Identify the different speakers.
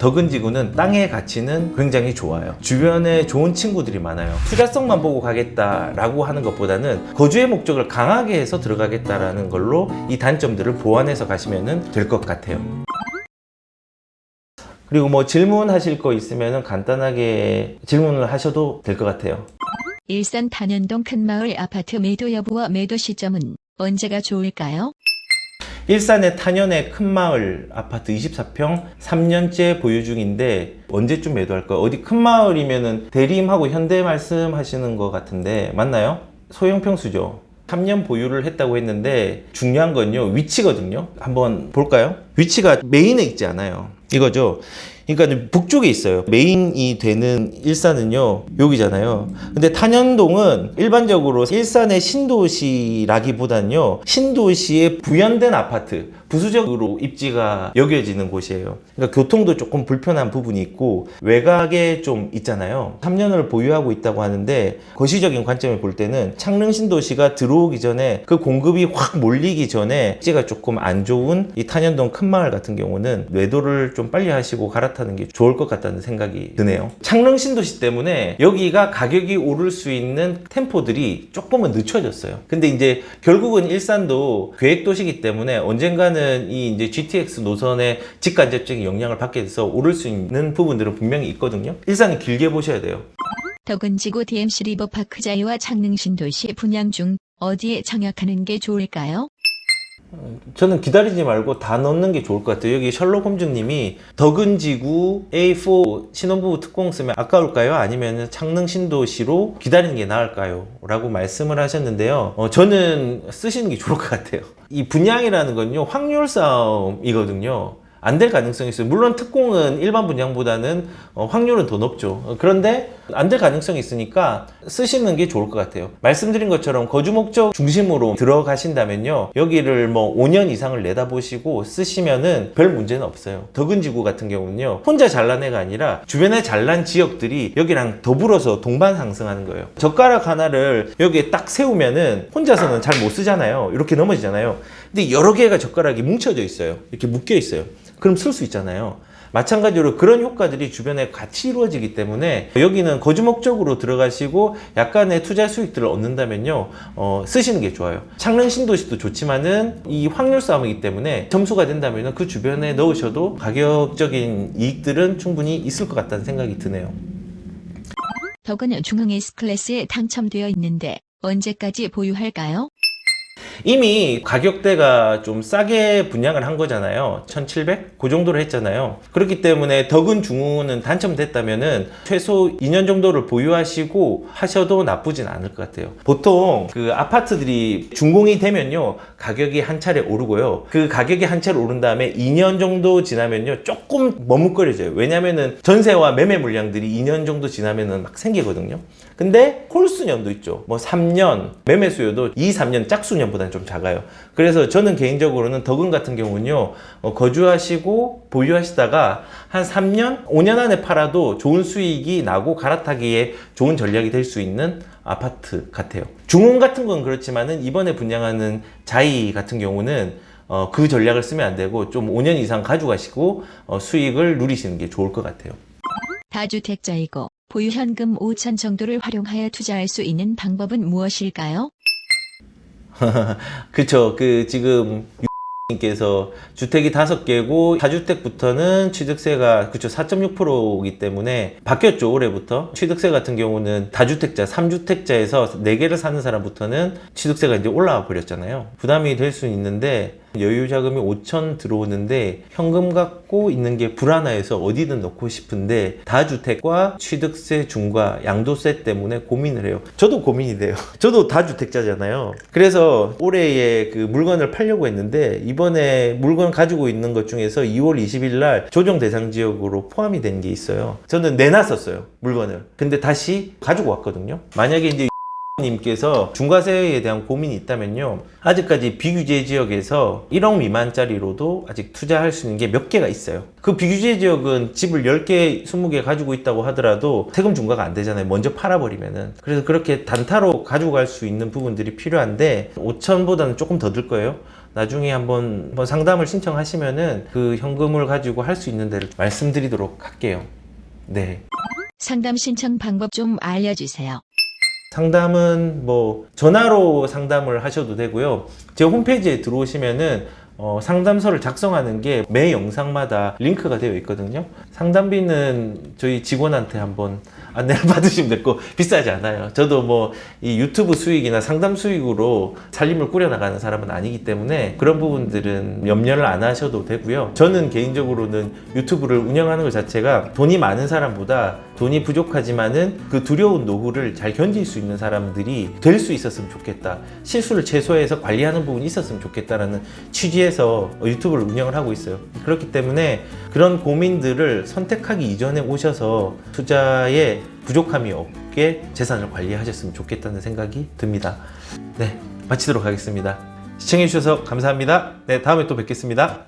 Speaker 1: 덕은지구는 땅의 가치는 굉장히 좋아요. 주변에 좋은 친구들이 많아요. 투자성만 보고 가겠다라고 하는 것보다는 거주의 목적을 강하게 해서 들어가겠다라는 걸로 이 단점들을 보완해서 가시면 될 것 같아요. 그리고 뭐 질문하실 거 있으면 간단하게 질문을 하셔도 될 것 같아요.
Speaker 2: 일산 탄현동 큰마을 아파트 매도 여부와 매도 시점은 언제가 좋을까요?
Speaker 1: 일산의 탄현의 큰마을 아파트 24평 3년째 보유 중인데 언제쯤 매도할까요? 어디 큰마을이면은 대림하고 현대 말씀하시는 것 같은데 맞나요? 소형 평수죠. 3년 보유를 했다고 했는데 중요한 건요 위치거든요. 한번 볼까요? 위치가 메인에 있지 않아요. 이거죠. 그러니까 북쪽에 있어요. 메인이 되는 일산은요 여기잖아요. 근데 탄현동은 일반적으로 일산의 신도시라기보단요 신도시에 부연된 아파트, 부수적으로 입지가 여겨지는 곳이에요. 그러니까 교통도 조금 불편한 부분이 있고 외곽에 좀 있잖아요. 3년을 보유하고 있다고 하는데 거시적인 관점을 볼 때는 창릉 신도시가 들어오기 전에 그 공급이 확 몰리기 전에 입지가 조금 안 좋은 이 탄현동 큰마을 같은 경우는 매도를 좀 빨리 하시고 갈아타는 게 좋을 것 같다는 생각이 드네요. 창릉 신도시 때문에 여기가 가격이 오를 수 있는 템포들이 조금은 늦춰졌어요. 근데 이제 결국은 일산도 계획도시이기 때문에 언젠가는 이 이제 GTX 노선의 직간접적인 영향을 받게 돼서 오를 수 있는 부분들은 분명히 있거든요. 일산은 길게 보셔야 돼요.
Speaker 2: 덕은지구 DMC 리버파크 자이와 창릉 신도시 분양 중 어디에 청약하는 게 좋을까요?
Speaker 1: 저는 기다리지 말고 다 넣는 게 좋을 것 같아요. 여기 셜록 홈즈님이 덕은지구 A4 신혼부부 특공 쓰면 아까울까요? 아니면 창릉 신도시로 기다리는 게 나을까요? 라고 말씀을 하셨는데요. 저는 쓰시는 게 좋을 것 같아요. 이 분양이라는 건요 확률 싸움이거든요. 안 될 가능성이 있어요. 물론 특공은 일반 분양보다는 확률은 더 높죠. 그런데 안 될 가능성이 있으니까 쓰시는 게 좋을 것 같아요. 말씀드린 것처럼 거주 목적 중심으로 들어가신다면요 여기를 뭐 5년 이상을 내다보시고 쓰시면은 별 문제는 없어요. 덕은지구 같은 경우는요 혼자 잘난 애가 아니라 주변에 잘난 지역들이 여기랑 더불어서 동반 상승하는 거예요. 젓가락 하나를 여기에 딱 세우면은 혼자서는 잘 못 쓰잖아요. 이렇게 넘어지잖아요. 근데 여러 개가 젓가락이 뭉쳐져 있어요. 이렇게 묶여 있어요. 그럼 쓸 수 있잖아요. 마찬가지로 그런 효과들이 주변에 같이 이루어지기 때문에 여기는 거주 목적으로 들어가시고 약간의 투자 수익들을 얻는다면요 쓰시는 게 좋아요. 창릉 신도시도 좋지만은 이 확률 싸움이기 때문에 점수가 된다면 그 주변에 넣으셔도 가격적인 이익들은 충분히 있을 것 같다는 생각이 드네요.
Speaker 2: 덕은 중흥 S클래스에 당첨되어 있는데 언제까지 보유할까요?
Speaker 1: 이미 가격대가 좀 싸게 분양을 한 거잖아요. 1700? 그 정도로 했잖아요. 그렇기 때문에 덕은 중흥은 당첨됐다면은 최소 2년 정도를 보유하시고 하셔도 나쁘진 않을 것 같아요. 보통 그 아파트들이 준공이 되면요 가격이 한 차례 오르고요. 그 가격이 한 차례 오른 다음에 2년 정도 지나면요 조금 머뭇거려져요. 왜냐면은 전세와 매매 물량들이 2년 정도 지나면은 막 생기거든요. 근데 홀수년도 있죠. 뭐 3년, 매매 수요도 2, 3년 짝수년보다는 좀 작아요. 그래서 저는 개인적으로는 덕은 같은 경우는요, 거주하시고 보유하시다가 한 3년, 5년 안에 팔아도 좋은 수익이 나고 갈아타기에 좋은 전략이 될 수 있는 아파트 같아요. 중흥 같은 건 그렇지만은 이번에 분양하는 자이 같은 경우는 그 전략을 쓰면 안 되고 좀 5년 이상 가져가시고 수익을 누리시는 게 좋을 것 같아요.
Speaker 2: 다주택자이고 보유 현금 5천 정도를 활용하여 투자할 수 있는 방법은 무엇일까요?
Speaker 1: 그쵸. 지금 님께서 주택이 5개고 4주택부터는 취득세가 그쵸 4.6%이기 때문에 바뀌었죠. 올해부터 취득세 같은 경우는 다주택자 3주택자에서 4개를 사는 사람부터는 취득세가 이제 올라와 버렸잖아요. 부담이 될 수 있는데 여유 자금이 5천 들어오는데 현금 갖고 있는 게 불안해서 어디든 넣고 싶은데 다주택과 취득세 중과 양도세 때문에 고민을 해요. 저도 고민이 돼요. 저도 다주택자잖아요. 그래서 올해에 그 물건을 팔려고 했는데 이번에 물건 가지고 있는 것 중에서 2월 20일 날 조정 대상 지역으로 포함이 된 게 있어요. 저는 내놨었어요. 물건을. 근데 다시 가지고 왔거든요. 만약에 이제 님께서 중과세에 대한 고민이 있다면요 아직까지 비규제 지역에서 1억 미만짜리로도 아직 투자할 수 있는 게 몇 개가 있어요. 그 비규제 지역은 집을 10개, 20개 가지고 있다고 하더라도 세금 중과가 안 되잖아요. 먼저 팔아버리면은. 그래서 그렇게 단타로 가지고 갈 수 있는 부분들이 필요한데 5천보다는 조금 더 들 거예요. 나중에 한번 상담을 신청하시면은 그 현금을 가지고 할 수 있는 데를 말씀드리도록 할게요. 네.
Speaker 2: 상담 신청 방법 좀 알려주세요.
Speaker 1: 상담은 뭐 전화로 상담을 하셔도 되고요. 제 홈페이지에 들어오시면은 상담서를 작성하는 게 매 영상마다 링크가 되어 있거든요. 상담비는 저희 직원한테 한번 안내를 받으시면 될 거 비싸지 않아요. 저도 뭐 이 유튜브 수익이나 상담 수익으로 살림을 꾸려나가는 사람은 아니기 때문에 그런 부분들은 염려를 안 하셔도 되고요. 저는 개인적으로는 유튜브를 운영하는 것 자체가 돈이 많은 사람보다 돈이 부족하지만은 그 두려운 노후를 잘 견딜 수 있는 사람들이 될 수 있었으면 좋겠다. 실수를 최소화해서 관리하는 부분이 있었으면 좋겠다라는 취지에서 유튜브를 운영을 하고 있어요. 그렇기 때문에 그런 고민들을 선택하기 이전에 오셔서 투자에 부족함이 없게 재산을 관리하셨으면 좋겠다는 생각이 듭니다. 네, 마치도록 하겠습니다. 시청해주셔서 감사합니다. 네, 다음에 또 뵙겠습니다.